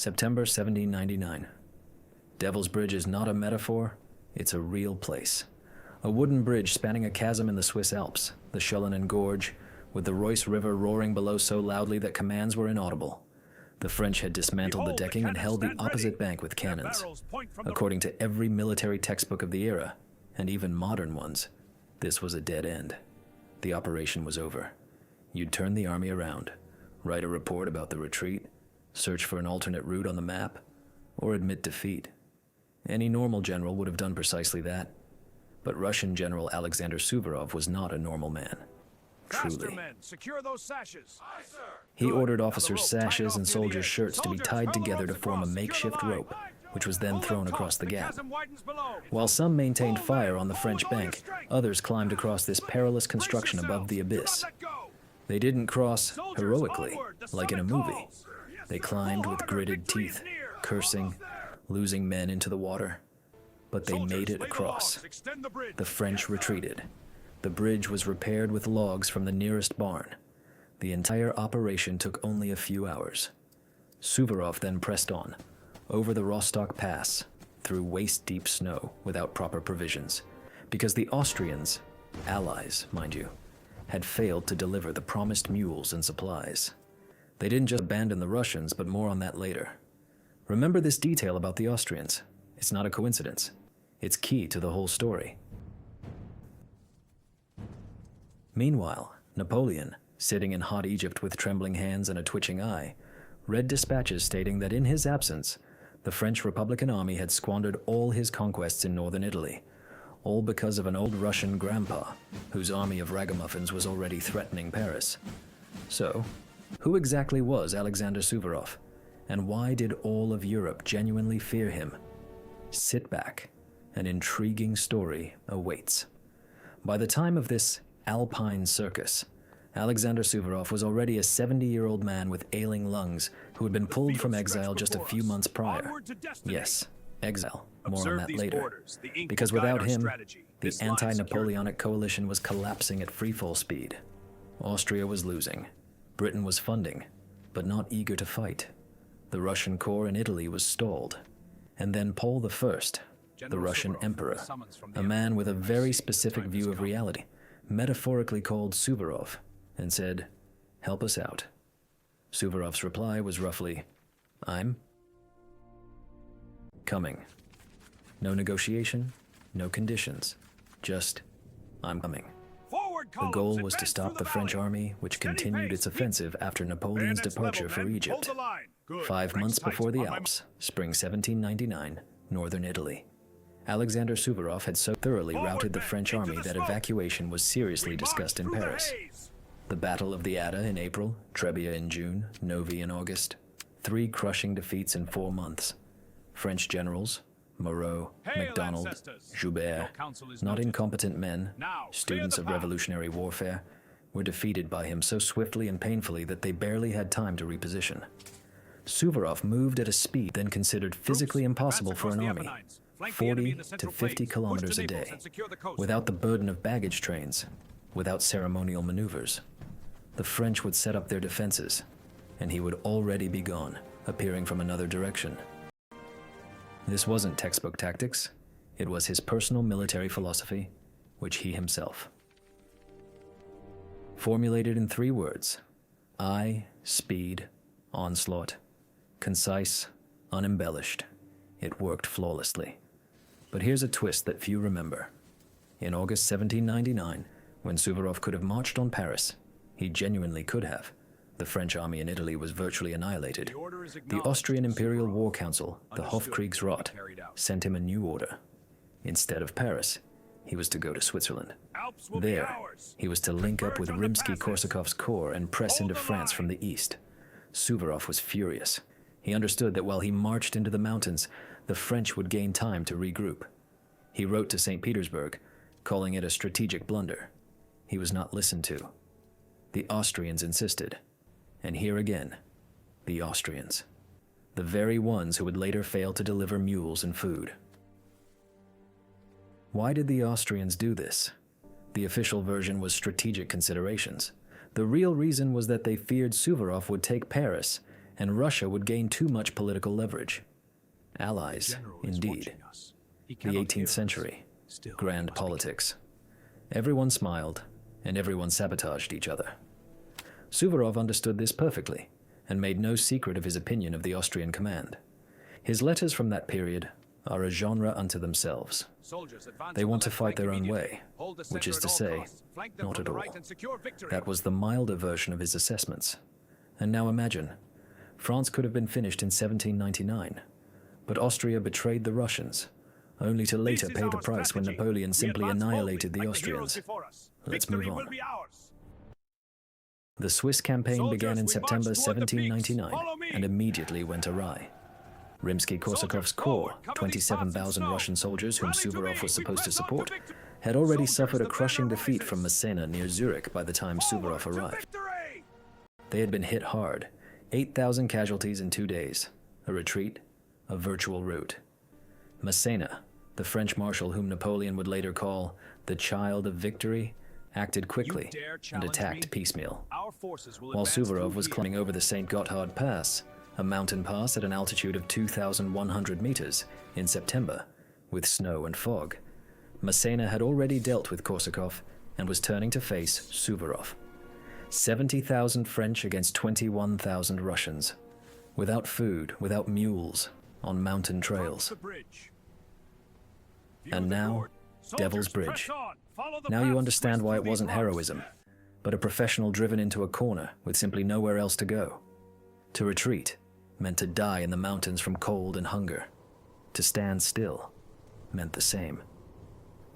September 1799. Devil's Bridge is not a metaphor, it's a real place. A wooden bridge spanning a chasm in the Swiss Alps, the Schellenen Gorge, with the Reuss River roaring below so loudly that commands were inaudible. The French had dismantled the decking and held the opposite bank with cannons. According to every military textbook of the era, and even modern ones, this was a dead end. The operation was over. You'd turn the army around, write a report about the retreat, search for an alternate route on the map, or admit defeat. Any normal general would have done precisely that. But Russian General Alexander Suvorov was not a normal man. Truly. Men, secure those sashes. Aye, sir. He ordered officers' sashes and soldiers' shirts to be tied together to form a makeshift rope, which was then thrown across the gap. While some maintained fire on the French bank, others climbed across this perilous construction above the abyss. They didn't cross heroically, like in a movie. They climbed with gritted teeth, cursing, losing men into the water. But they made it across. The French retreated. The bridge was repaired with logs from the nearest barn. The entire operation took only a few hours. Suvorov then pressed on, over the Rostock Pass, through waist-deep snow without proper provisions, because the Austrians, allies, mind you, had failed to deliver the promised mules and supplies. They didn't just abandon the Russians, but more on that later. Remember this detail about the Austrians. It's not a coincidence. It's key to the whole story. Meanwhile, Napoleon, sitting in hot Egypt with trembling hands and a twitching eye, read dispatches stating that in his absence, the French Republican army had squandered all his conquests in northern Italy, all because of an old Russian grandpa, whose army of ragamuffins was already threatening Paris. So, who exactly was Alexander Suvorov, and why did all of Europe genuinely fear him? Sit back. An intriguing story awaits. By the time of this Alpine circus, Alexander Suvorov was already a 70-year-old man with ailing lungs who had been pulled from exile just a few months prior. Yes, exile. More on that later. Because without him, the anti-Napoleonic coalition was collapsing at freefall speed. Austria was losing. Britain was funding, but not eager to fight. The Russian corps in Italy was stalled. And then Paul I, the Russian emperor, a man with a very specific view of reality, metaphorically called Suvorov and said, "Help us out." Suvorov's reply was roughly, "I'm coming." No negotiation, no conditions, just, "I'm coming." The goal was to stop the French army, which continued its offensive after Napoleon's departure for Egypt. 5 months before the Alps, spring 1799, northern Italy. Alexander Suvorov had so thoroughly routed the French army that evacuation was seriously discussed in Paris. The Battle of the Adda in April, Trebia in June, Novi in August. 3 crushing defeats in 4 months. French generals, Moreau, MacDonald, Joubert, not incompetent men, students of revolutionary warfare, were defeated by him so swiftly and painfully that they barely had time to reposition. Suvorov moved at a speed then considered physically impossible for an army, 40 to 50 kilometers a day, without the burden of baggage trains, without ceremonial maneuvers. The French would set up their defenses, and he would already be gone, appearing from another direction. This wasn't textbook tactics. It was his personal military philosophy, which he himself formulated in 3 words: eye, speed, onslaught. Concise, unembellished. It worked flawlessly. But here's a twist that few remember. In August 1799, when Suvorov could have marched on Paris, he genuinely could have. The French army in Italy was virtually annihilated. The Austrian Imperial War Council, the Hofkriegsrat, sent him a new order. Instead of Paris, he was to go to Switzerland. There, he was to link up with Rimsky-Korsakov's corps and press into France from the east. Suvorov was furious. He understood that while he marched into the mountains, the French would gain time to regroup. He wrote to St. Petersburg, calling it a strategic blunder. He was not listened to. The Austrians insisted. And here again, the Austrians. The very ones who would later fail to deliver mules and food. Why did the Austrians do this? The official version was strategic considerations. The real reason was that they feared Suvorov would take Paris and Russia would gain too much political leverage. Allies, indeed. The 18th century, grand politics. Everyone smiled, and everyone sabotaged each other. Suvorov understood this perfectly, and made no secret of his opinion of the Austrian command. His letters from that period are a genre unto themselves. They want to fight their own way, which is to say, not at all. That was the milder version of his assessments. And now imagine, France could have been finished in 1799, but Austria betrayed the Russians, only to later pay the price when Napoleon simply annihilated the Austrians. Let's move on. The Swiss campaign began in September 1799 and immediately went awry. Rimsky-Korsakov's corps, 27,000 Russian soldiers whom Suvorov was supposed to support, had already suffered a crushing defeat from Messena near Zurich by the time Suvorov arrived. They had been hit hard, 8,000 casualties in 2 days, a retreat, a virtual rout. Messena, the French marshal whom Napoleon would later call the child of victory, acted quickly and attacked piecemeal. While Suvorov was climbing over the St. Gotthard Pass, a mountain pass at an altitude of 2,100 meters, in September, with snow and fog, Messena had already dealt with Korsakov and was turning to face Suvorov. 70,000 French against 21,000 Russians, without food, without mules, on mountain trails. And now, Devil's Bridge. Now you understand why it wasn't heroism, but a professional driven into a corner with simply nowhere else to go. To retreat meant to die in the mountains from cold and hunger. To stand still meant the same.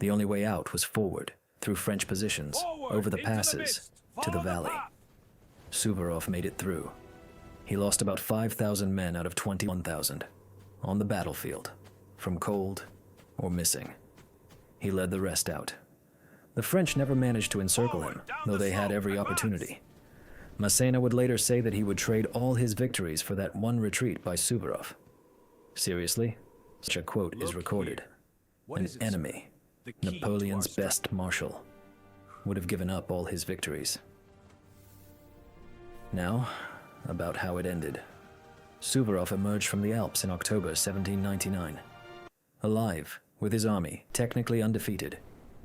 The only way out was forward, through French positions, over the passes, to the valley. Suvorov made it through. He lost about 5,000 men out of 21,000, on the battlefield, from cold or missing. He led the rest out. The French never managed to encircle him, though they had every opportunity. Massena would later say that he would trade all his victories for that one retreat by Suvorov. Seriously, such a quote is recorded. An enemy, Napoleon's best marshal, would have given up all his victories. Now, about how it ended. Suvorov emerged from the Alps in October 1799. Alive, with his army, technically undefeated.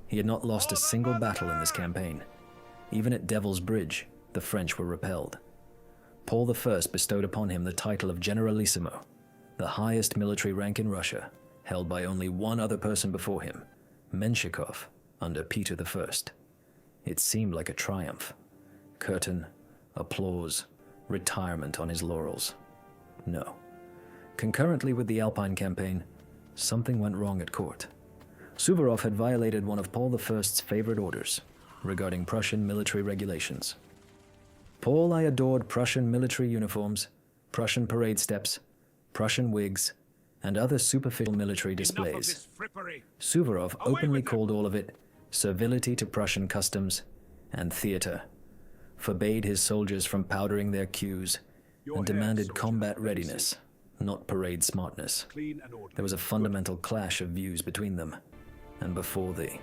He had not lost a single battle in this campaign. Even at Devil's Bridge, the French were repelled. Paul I bestowed upon him the title of Generalissimo, the highest military rank in Russia, held by only one other person before him, Menshikov, under Peter I. It seemed like a triumph. Curtain, applause, retirement on his laurels. No. Concurrently with the Alpine campaign, something went wrong at court. Suvorov had violated one of Paul I's favorite orders regarding Prussian military regulations. Paul I adored Prussian military uniforms, Prussian parade steps, Prussian wigs, and other superficial military displays. Suvorov openly called all of it servility to Prussian customs and theater, forbade his soldiers from powdering their queues, and demanded combat readiness, not parade smartness. There was a fundamental clash of views between them, and before the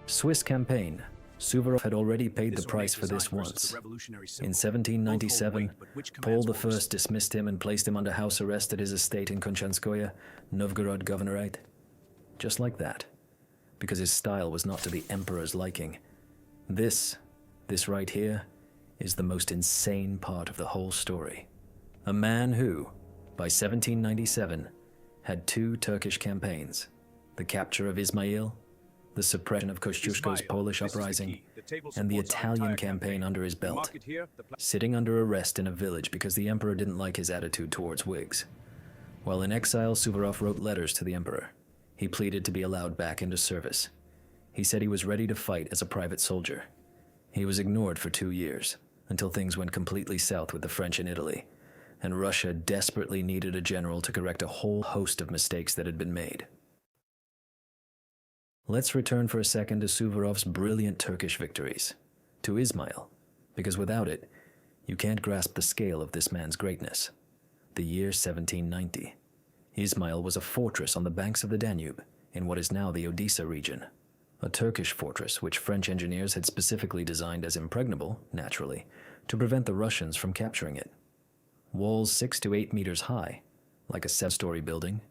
Swiss campaign, Suvorov had already paid the price for this once. In 1797, Paul I dismissed him and placed him under house arrest at his estate in Konchanskoye, Novgorod Governorate. Just like that, because his style was not to the emperor's liking. This right here, is the most insane part of the whole story. A man who, by 1797, had 2 Turkish campaigns, the capture of Ismail, the suppression of Kosciuszko's Polish uprising, and the Italian campaign under his belt, sitting under arrest in a village because the emperor didn't like his attitude towards Whigs. While in exile, Suvorov wrote letters to the emperor. He pleaded to be allowed back into service. He said he was ready to fight as a private soldier. He was ignored for 2 years, until things went completely south with the French in Italy, and Russia desperately needed a general to correct a whole host of mistakes that had been made. Let's return for a second to Suvorov's brilliant Turkish victories, to Ismail, because without it, you can't grasp the scale of this man's greatness. The year 1790. Ismail was a fortress on the banks of the Danube, in what is now the Odessa region. A Turkish fortress which French engineers had specifically designed as impregnable, naturally, to prevent the Russians from capturing it. Walls 6 to 8 meters high, like a 7-story building,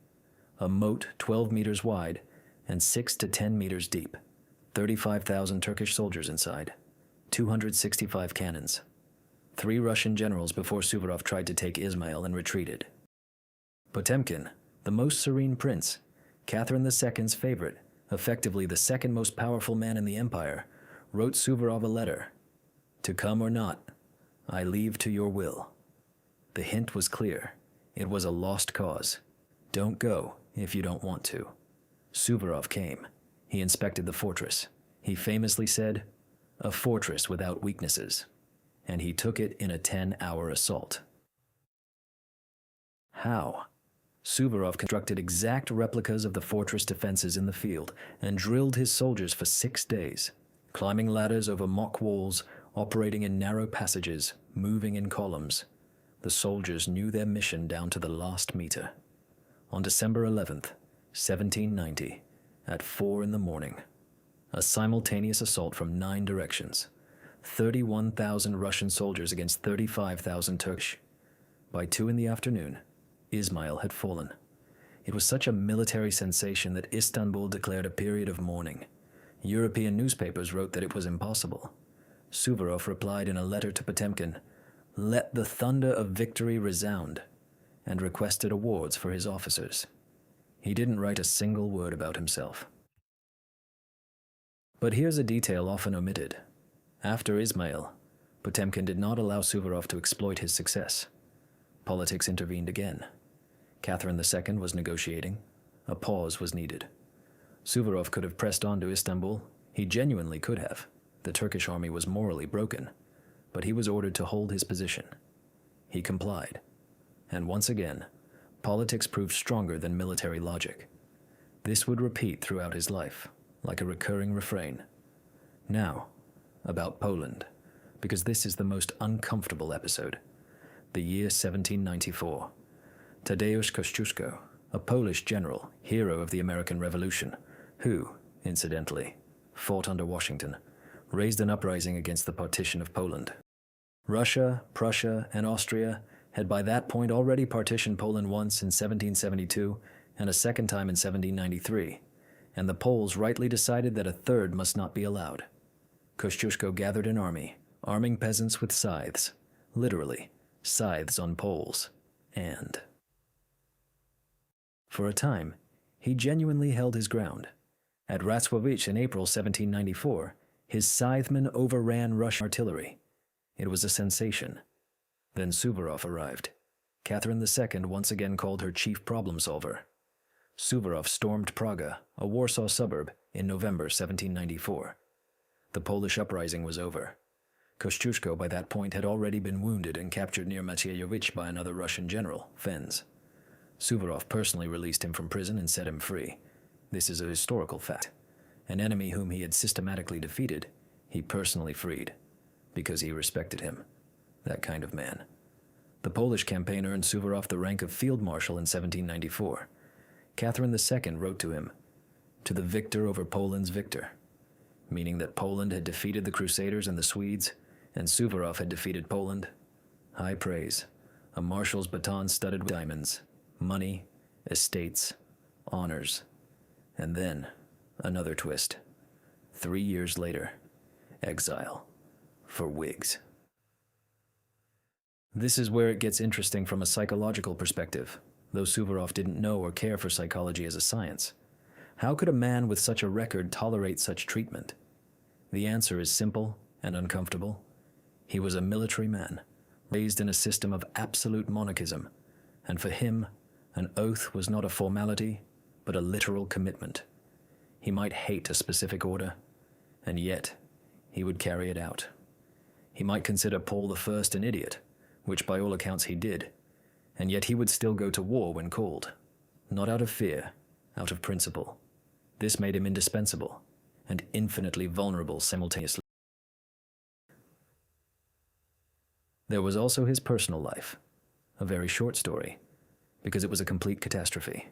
a moat 12 meters wide and 6 to 10 meters deep, 35,000 Turkish soldiers inside, 265 cannons. 3 Russian generals before Suvorov tried to take Izmail and retreated. Potemkin, the most serene prince, Catherine II's favorite, effectively the second most powerful man in the empire, wrote Suvorov a letter. "To come or not, I leave to your will." The hint was clear. It was a lost cause. Don't go if you don't want to. Suvorov came. He inspected the fortress. He famously said, "A fortress without weaknesses." And he took it in a 10-hour assault. How? Suvorov constructed exact replicas of the fortress defenses in the field and drilled his soldiers for 6 days, climbing ladders over mock walls, operating in narrow passages, moving in columns. The soldiers knew their mission down to the last meter. On December 11th, 1790, at 4 in the morning, a simultaneous assault from 9 directions. 31,000 Russian soldiers against 35,000 Turkish. By 2 in the afternoon, Izmail had fallen. It was such a military sensation that Istanbul declared a period of mourning. European newspapers wrote that it was impossible. Suvorov replied in a letter to Potemkin, "Let the thunder of victory resound," and requested awards for his officers. He didn't write a single word about himself. But here's a detail often omitted. After Izmail, Potemkin did not allow Suvorov to exploit his success. Politics intervened again. Catherine II was negotiating. A pause was needed. Suvorov could have pressed on to Istanbul. He genuinely could have. The Turkish army was morally broken, but he was ordered to hold his position. He complied. And once again, politics proved stronger than military logic. This would repeat throughout his life, like a recurring refrain. Now, about Poland, because this is the most uncomfortable episode. The year 1794. Tadeusz Kościuszko, a Polish general, hero of the American Revolution, who, incidentally, fought under Washington, raised an uprising against the partition of Poland. Russia, Prussia, and Austria had by that point already partitioned Poland once in 1772 and a second time in 1793, and the Poles rightly decided that a third must not be allowed. Kościuszko gathered an army, arming peasants with scythes, literally, scythes on poles, and for a time, he genuinely held his ground. At Ratswowicz in April 1794, his scythemen overran Russian artillery. It was a sensation. Then Suvorov arrived. Catherine II once again called her chief problem solver. Suvorov stormed Praga, a Warsaw suburb, in November 1794. The Polish uprising was over. Kościuszko by that point had already been wounded and captured near Maciejowicz by another Russian general, Fens. Suvorov personally released him from prison and set him free. This is a historical fact. An enemy whom he had systematically defeated, he personally freed, because he respected him. That kind of man. The Polish campaign earned Suvorov the rank of field marshal in 1794. Catherine II wrote to him, "To the victor over Poland's victor," meaning that Poland had defeated the Crusaders and the Swedes, and Suvorov had defeated Poland. High praise. A marshal's baton studded with diamonds, money, estates, honors. And then, another twist. 3 years later, exile. For Whigs. This is where it gets interesting from a psychological perspective, though Suvorov didn't know or care for psychology as a science. How could a man with such a record tolerate such treatment? The answer is simple and uncomfortable. He was a military man, raised in a system of absolute monarchism, and for him, an oath was not a formality, but a literal commitment. He might hate a specific order, and yet he would carry it out. He might consider Paul I an idiot, which by all accounts he did, and yet he would still go to war when called. Not out of fear, out of principle. This made him indispensable, and infinitely vulnerable simultaneously. There was also his personal life, a very short story, because it was a complete catastrophe.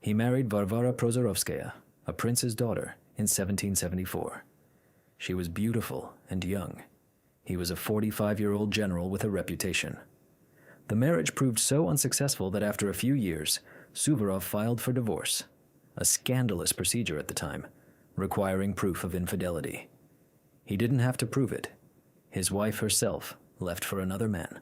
He married Varvara Prozorovskaya, a prince's daughter, in 1774. She was beautiful and young. He was a 45-year-old general with a reputation. The marriage proved so unsuccessful that after a few years, Suvorov filed for divorce, a scandalous procedure at the time, requiring proof of infidelity. He didn't have to prove it. His wife herself left for another man.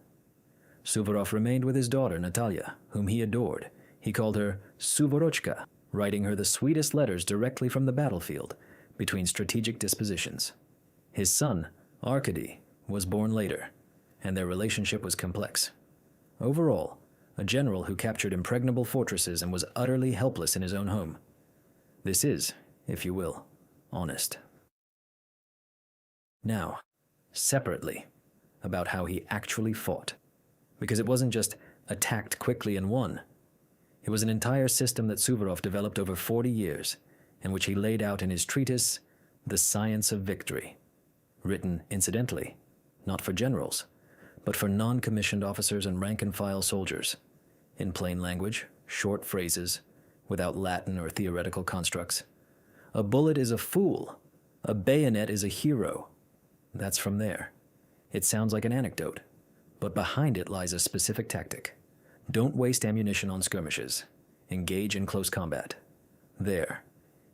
Suvorov remained with his daughter, Natalia, whom he adored. He called her Suvorochka, writing her the sweetest letters directly from the battlefield, between strategic dispositions. His son, Arkady, was born later, and their relationship was complex. Overall, a general who captured impregnable fortresses and was utterly helpless in his own home. This is, if you will, honest. Now, separately, about how he actually fought. Because it wasn't just attacked quickly and won. It was an entire system that Suvorov developed over 40 years, and which he laid out in his treatise, The Science of Victory, written, incidentally, not for generals, but for non-commissioned officers and rank-and-file soldiers, in plain language, short phrases, without Latin or theoretical constructs. A bullet is a fool. A bayonet is a hero. That's from there. It sounds like an anecdote, but behind it lies a specific tactic. Don't waste ammunition on skirmishes. Engage in close combat. There.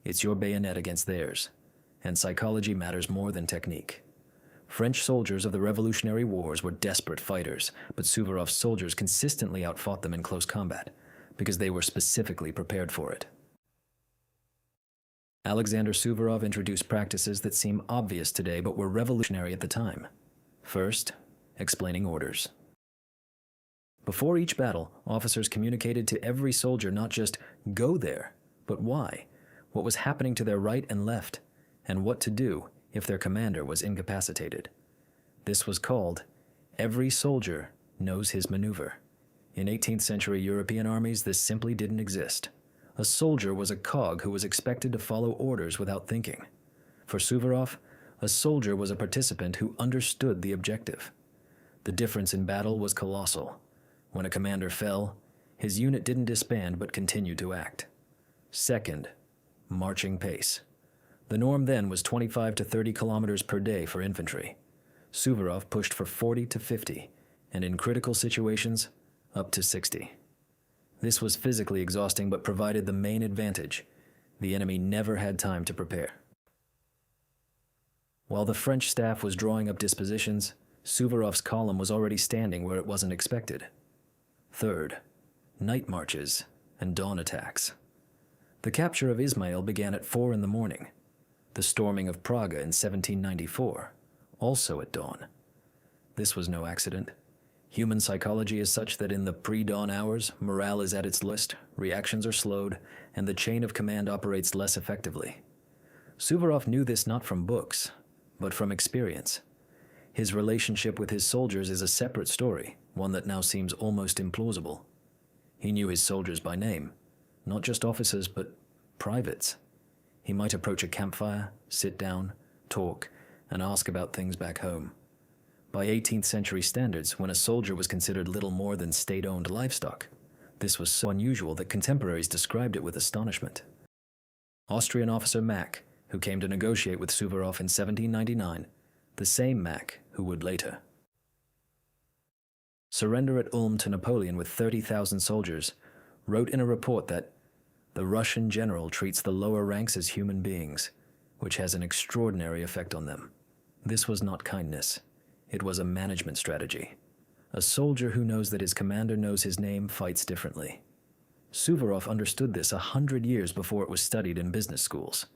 It's your bayonet against theirs, and psychology matters more than technique. French soldiers of the Revolutionary Wars were desperate fighters, but Suvorov's soldiers consistently outfought them in close combat, because they were specifically prepared for it. Alexander Suvorov introduced practices that seem obvious today but were revolutionary at the time. First, explaining orders. Before each battle, officers communicated to every soldier not just go there, but why, what was happening to their right and left, and what to do if their commander was incapacitated. This was called every soldier knows his maneuver. In 18th century European armies, this simply didn't exist. A soldier was a cog who was expected to follow orders without thinking. For Suvorov, a soldier was a participant who understood the objective. The difference in battle was colossal. When a commander fell, his unit didn't disband but continued to act. Second, marching pace. The norm then was 25 to 30 kilometers per day for infantry. Suvorov pushed for 40 to 50, and in critical situations, up to 60. This was physically exhausting but provided the main advantage. The enemy never had time to prepare. While the French staff was drawing up dispositions, Suvorov's column was already standing where it wasn't expected. Third, night marches and dawn attacks. The capture of Ismail began at 4 in the morning. The storming of Praga in 1794, also at dawn. This was no accident. Human psychology is such that in the pre-dawn hours, morale is at its lowest, reactions are slowed, and the chain of command operates less effectively. Suvorov knew this not from books, but from experience. His relationship with his soldiers is a separate story, one that now seems almost implausible. He knew his soldiers by name, not just officers, but privates. He might approach a campfire, sit down, talk, and ask about things back home. By 18th century standards, when a soldier was considered little more than state-owned livestock, this was so unusual that contemporaries described it with astonishment. Austrian officer Mack, who came to negotiate with Suvorov in 1799, the same Mack who would later surrender at Ulm to Napoleon with 30,000 soldiers, wrote in a report that the Russian general treats the lower ranks as human beings, which has an extraordinary effect on them. This was not kindness. It was a management strategy. A soldier who knows that his commander knows his name fights differently. Suvorov understood this 100 years before it was studied in business schools.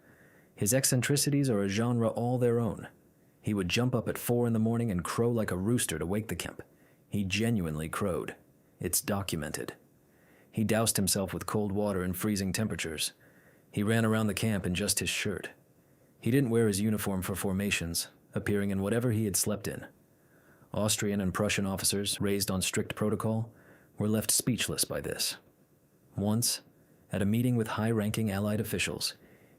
His eccentricities are a genre all their own. He would jump up at 4 in the morning and crow like a rooster to wake the camp. He genuinely crowed. It's documented. He doused himself with cold water in freezing temperatures. He ran around the camp in just his shirt. He didn't wear his uniform for formations, appearing in whatever he had slept in. Austrian and Prussian officers, raised on strict protocol, were left speechless by this. Once, at a meeting with high-ranking Allied officials,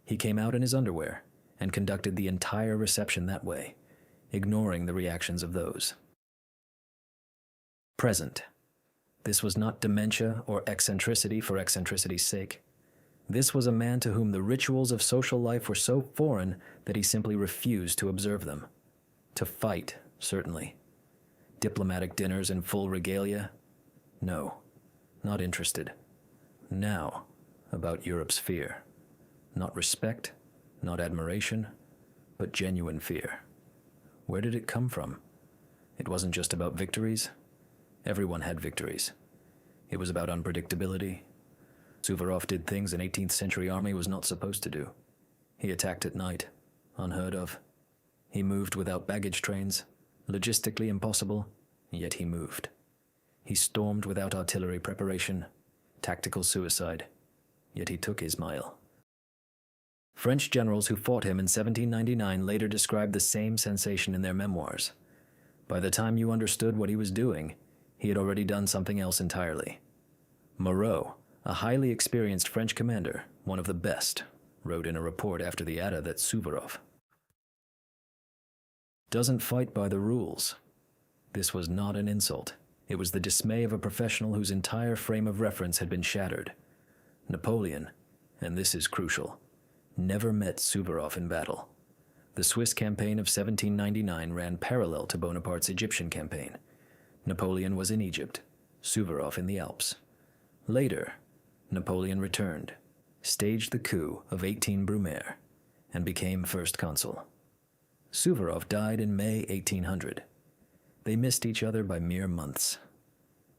he came out in his underwear and conducted the entire reception that way, ignoring the reactions of those present. This was not dementia or eccentricity for eccentricity's sake. This was a man to whom the rituals of social life were so foreign that he simply refused to observe them. To fight Certainly. Diplomatic dinners in full regalia? No, not interested. Now, about Europe's fear. Not respect, not admiration, but genuine fear. Where did it come from? It wasn't just about victories. Everyone had victories. It was about unpredictability. Suvorov did things an 18th century army was not supposed to do. He attacked at night, unheard of. He moved without baggage trains, logistically impossible, yet he moved. He stormed without artillery preparation, tactical suicide, yet he took his mile. French generals who fought him in 1799 later described the same sensation in their memoirs. By the time you understood what he was doing, he had already done something else entirely. Moreau, a highly experienced French commander, one of the best, wrote in a report after the Ada that Suvorov doesn't fight by the rules. This was not an insult. It was the dismay of a professional whose entire frame of reference had been shattered. Napoleon, and this is crucial, never met Suvorov in battle. The Swiss campaign of 1799 ran parallel to Bonaparte's Egyptian campaign. Napoleon was in Egypt, Suvorov in the Alps. Later, Napoleon returned, staged the coup of 18 Brumaire, and became first consul. Suvorov died in May 1800. They missed each other by mere months.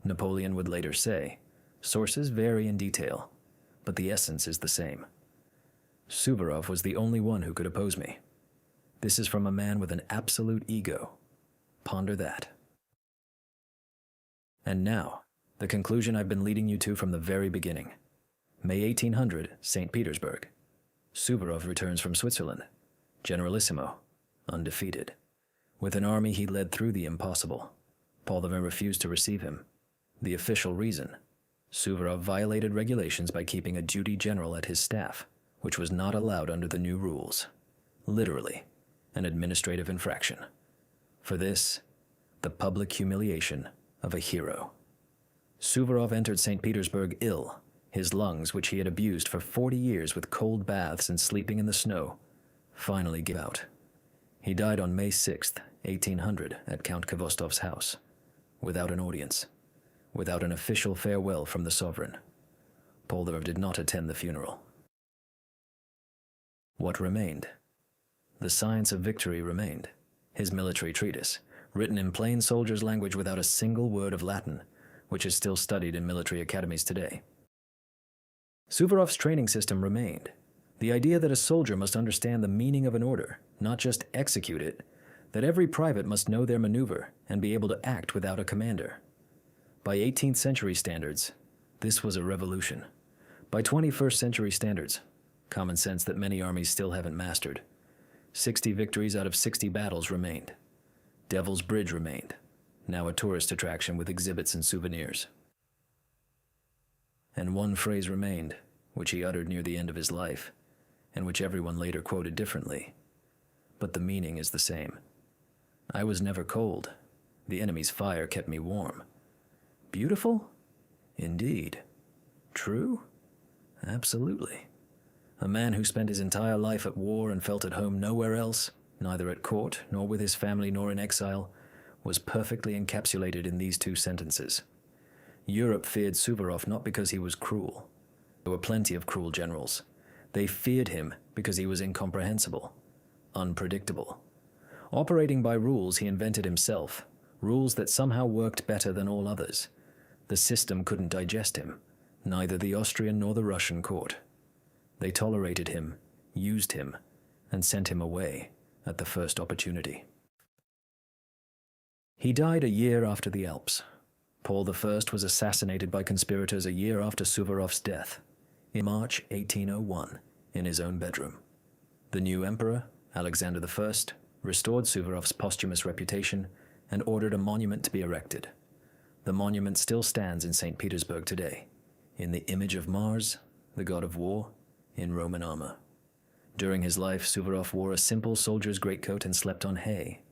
Napoleon would later say, sources vary in detail, but the essence is the same. Suvorov was the only one who could oppose me. This is from a man with an absolute ego. Ponder that. And now, the conclusion I've been leading you to from the very beginning. May 1800, St. Petersburg. Suvorov returns from Switzerland, generalissimo, undefeated. With an army he led through the impossible. Paul V refused to receive him. The official reason: Suvorov violated regulations by keeping a duty general at his staff, which was not allowed under the new rules. Literally, an administrative infraction. For this, the public humiliation of a hero. Suvorov entered St. Petersburg ill, his lungs, which he had abused for 40 years with cold baths and sleeping in the snow, finally gave out. He died on May 6th, 1800, at Count Kvostov's house, without an audience, without an official farewell from the sovereign. Paul V did not attend the funeral. What remained? The Science of Victory remained, his military treatise, written in plain soldier's language without a single word of Latin, which is still studied in military academies today. Suvorov's training system remained. The idea that a soldier must understand the meaning of an order, not just execute it, that every private must know their maneuver and be able to act without a commander. By 18th century standards, this was a revolution. By 21st century standards, common sense that many armies still haven't mastered, 60 victories out of 60 battles remained. Devil's Bridge remained, now a tourist attraction with exhibits and souvenirs. And one phrase remained, which he uttered near the end of his life, and which everyone later quoted differently. But the meaning is the same. I was never cold. The enemy's fire kept me warm. Beautiful? Indeed. True? Absolutely. A man who spent his entire life at war and felt at home nowhere else, neither at court, nor with his family, nor in exile, was perfectly encapsulated in these two sentences. Europe feared Suvorov not because he was cruel. There were plenty of cruel generals. They feared him because he was incomprehensible, unpredictable. Operating by rules he invented himself, rules that somehow worked better than all others. The system couldn't digest him, neither the Austrian nor the Russian court. They tolerated him, used him, and sent him away at the first opportunity. He died a year after the Alps. Paul I was assassinated by conspirators a year after Suvorov's death, in March 1801, in his own bedroom. The new emperor, Alexander I, restored Suvorov's posthumous reputation and ordered a monument to be erected. The monument still stands in St. Petersburg today, in the image of Mars, the god of war, in Roman armor. During his life, Suvorov wore a simple soldier's greatcoat and slept on hay,